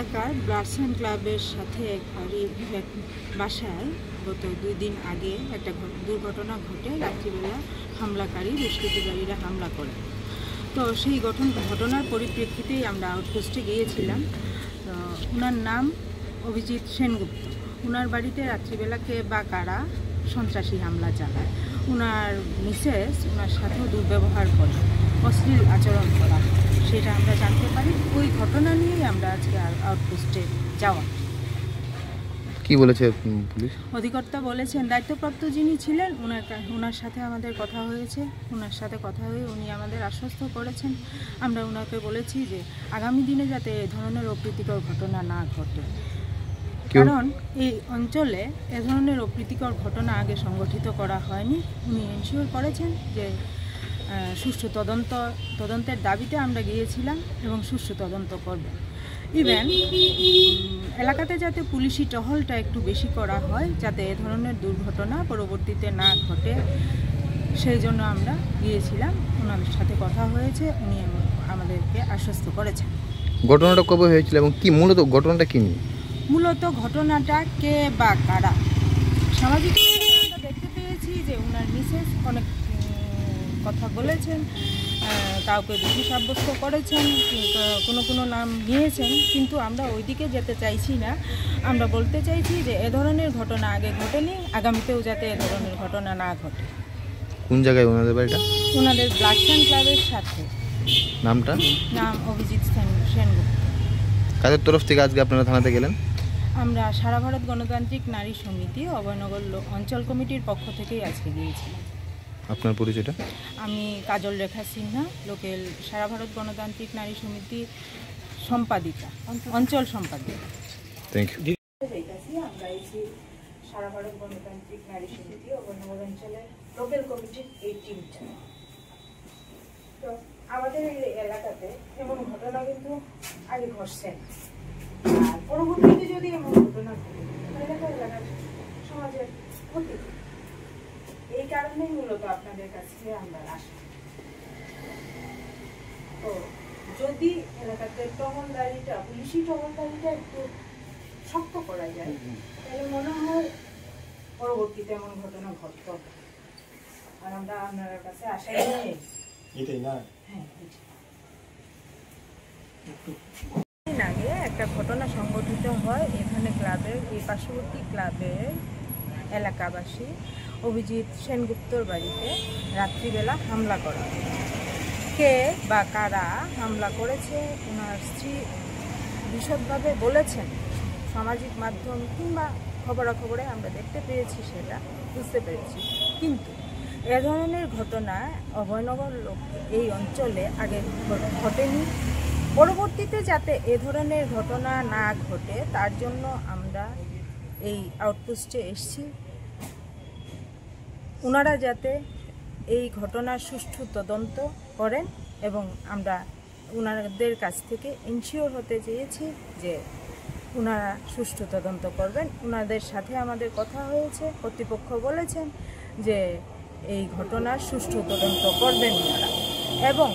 এলাকার bloods and ক্লাবের সাথে এক বাসায় গত 2 দিন আগে একটা দুর্ঘটনা ঘটে। রাত্রিবেলা হামলাকারী দুষ্কৃতিকারীরা হামলা করে। তো সেই ঘটনার পরিপ্রেক্ষিতেই আমরা আউটপোস্টে গিয়েছিলাম। তো ওনার নাম অভিজিৎ সেনগুপ্ত। ওনার বাড়িতে রাত্রিবেলা কে বা কারা সন্ত্রাসী হামলা চালায়। ওনার মিসেস ওনার সাথেও দুর্ব্যবহার করে, অশ্লীল আচরণ করা, সেটা আমরা জানতে পারি। ওই ঘটনা নিয়েই আমরা আজকে আউটপোস্টে যাওয়া। কি বলেছে পুলিশ? অধিকর্তা বলেছেন, দায়িত্বপ্রাপ্ত যিনি ছিলেন ওনার সাথে আমাদের কথা হয়েছে। ওনার সাথে কথা হয়ে উনি আমাদের আশ্বস্ত করেছেন। আমরা ওনাকে বলেছি যে আগামী দিনে যাতে এ ধরনের অপ্রীতিকর ঘটনা না ঘটে, কারণ এই অঞ্চলে এ ধরনের অপ্রীতিকর ঘটনা আগে সংগঠিত করা হয়নি। উনি এনশিওর করেছেন যে সুষ্ঠু তদন্তের দাবিতে আমরা গিয়েছিলাম এবং সুষ্ঠু তদন্ত করবেন। ইভেন এলাকাতে যাতে পুলিশি টহলটা একটু বেশি করা হয়, যাতে এ ধরনের দুর্ঘটনা পরবর্তীতে না ঘটে, সেই জন্য আমরা গিয়েছিলাম। ওনাদের সাথে কথা হয়েছে, উনি আমাদেরকে আশ্বস্ত করেছেন। ঘটনাটা কবে হয়েছিল এবং কি মূলত ঘটনাটা কি নিয়ে? মূলত ঘটনাটা কে বা কারা, সামাজিক আমরা দেখতে পেয়েছি যে ওনার মিসেস অনেক কথা বলেছেন, কাউকে দোষী সাব্যস্ত করেছেন, কোনো নাম নিয়েছেন, কিন্তু আমরা ওইদিকে যেতে চাইছি না। আমরা বলতে চাইছি যে এ ধরনের ঘটনা আগে ঘটেনি, আগামীতেও যাতে এ ধরনের ঘটনা না ঘটে। কোন জায়গায় ওনাদের বাড়িটা? ওনাদের ব্লাডস অ্যান্ড ক্লাবের সাথে। নাম অভিজিৎ সেনগুপ্ত। কাদের তরফ থেকে আজকে আপনারা থানাতে গেলেন? আমরা সারা ভারত গণতান্ত্রিক নারী সমিতি অভয়নগর অঞ্চল কমিটির পক্ষ থেকেই আজকে গিয়েছিলাম। আপনার পরিচয়টা? আমি কাজল রেখা সিনহা, লোকেল সারা ভারত গণতান্ত্রিক নারী সমিতি সম্পাদিকা, অঞ্চল সম্পাদিকা। Thank you. আমরা এসি সারা ভারত গণতান্ত্রিক নারী সমিতি অভয়নগর অঞ্চলের লোকেল কমিটির এই টিমটা। তো আমাদের এই এলাকাতে এমন ঘটনা কিন্তু আগে ঘটছে না, আর পরবর্তীতে যদি এমন ঘটনা ঘটে এলাকার সমাজের ক্ষতি। এই কারণেই মূলত আপনাদের কাছে আমরা আসি। তো যদি এলাকাতে টহলদারিটা, পুলিশি টহলদারিটা একটু শক্ত করা যায়, তাহলে মনে হয় পরবর্তীতে এমন ঘটনা ঘটত। আর আমরা আপনার কাছে আসা আগে একটা ঘটনা সংঘটিত হয় এখানে ক্লাবের, এই পার্শ্ববর্তী ক্লাবের এলাকাবাসী অভিজিৎ সেনগুপ্তর বাড়িতে রাত্রিবেলা হামলা করা। কে বা কারা হামলা করেছে ওনার স্ত্রী বিশদভাবে বলেছেন। সামাজিক মাধ্যম কিংবা খবরাখবরে আমরা দেখতে পেয়েছি, সেটা বুঝতে পেরেছি। কিন্তু এ ধরনের ঘটনা অভয়নগর এই অঞ্চলে আগে ঘটেনি। পরবর্তীতে যাতে এ ধরনের ঘটনা না ঘটে, তার জন্য আমরা এই আউটপোস্টে এসেছি। ওনারা যাতে এই ঘটনার সুষ্ঠু তদন্ত করেন এবং আমরা ওনাদের কাছ থেকে এনশিওর হতে চেয়েছি যে ওনারা সুষ্ঠু তদন্ত করবেন। ওনাদের সাথে আমাদের কথা হয়েছে, কর্তৃপক্ষ বলেছেন যে এই ঘটনার সুষ্ঠু তদন্ত করবেন ওনারা। এবং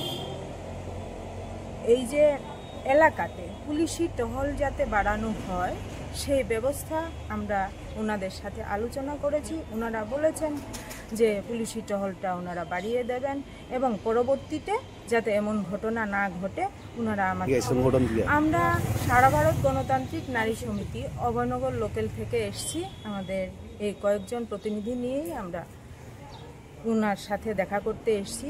এই যে এলাকাতে পুলিশি টহল যাতে বাড়ানো হয়, সেই ব্যবস্থা আমরা ওনাদের সাথে আলোচনা করেছি। ওনারা বলেছেন যে পুলিশি টহলটা ওনারা বাড়িয়ে দেবেন এবং পরবর্তীতে যাতে এমন ঘটনা না ঘটে ওনারা আমাদের। আমরা সারা ভারত গণতান্ত্রিক নারী সমিতি অভয়নগর লোকেল থেকে এসেছি। আমাদের এই কয়েকজন প্রতিনিধি নিয়েই আমরা ওনার সাথে দেখা করতে এসেছি।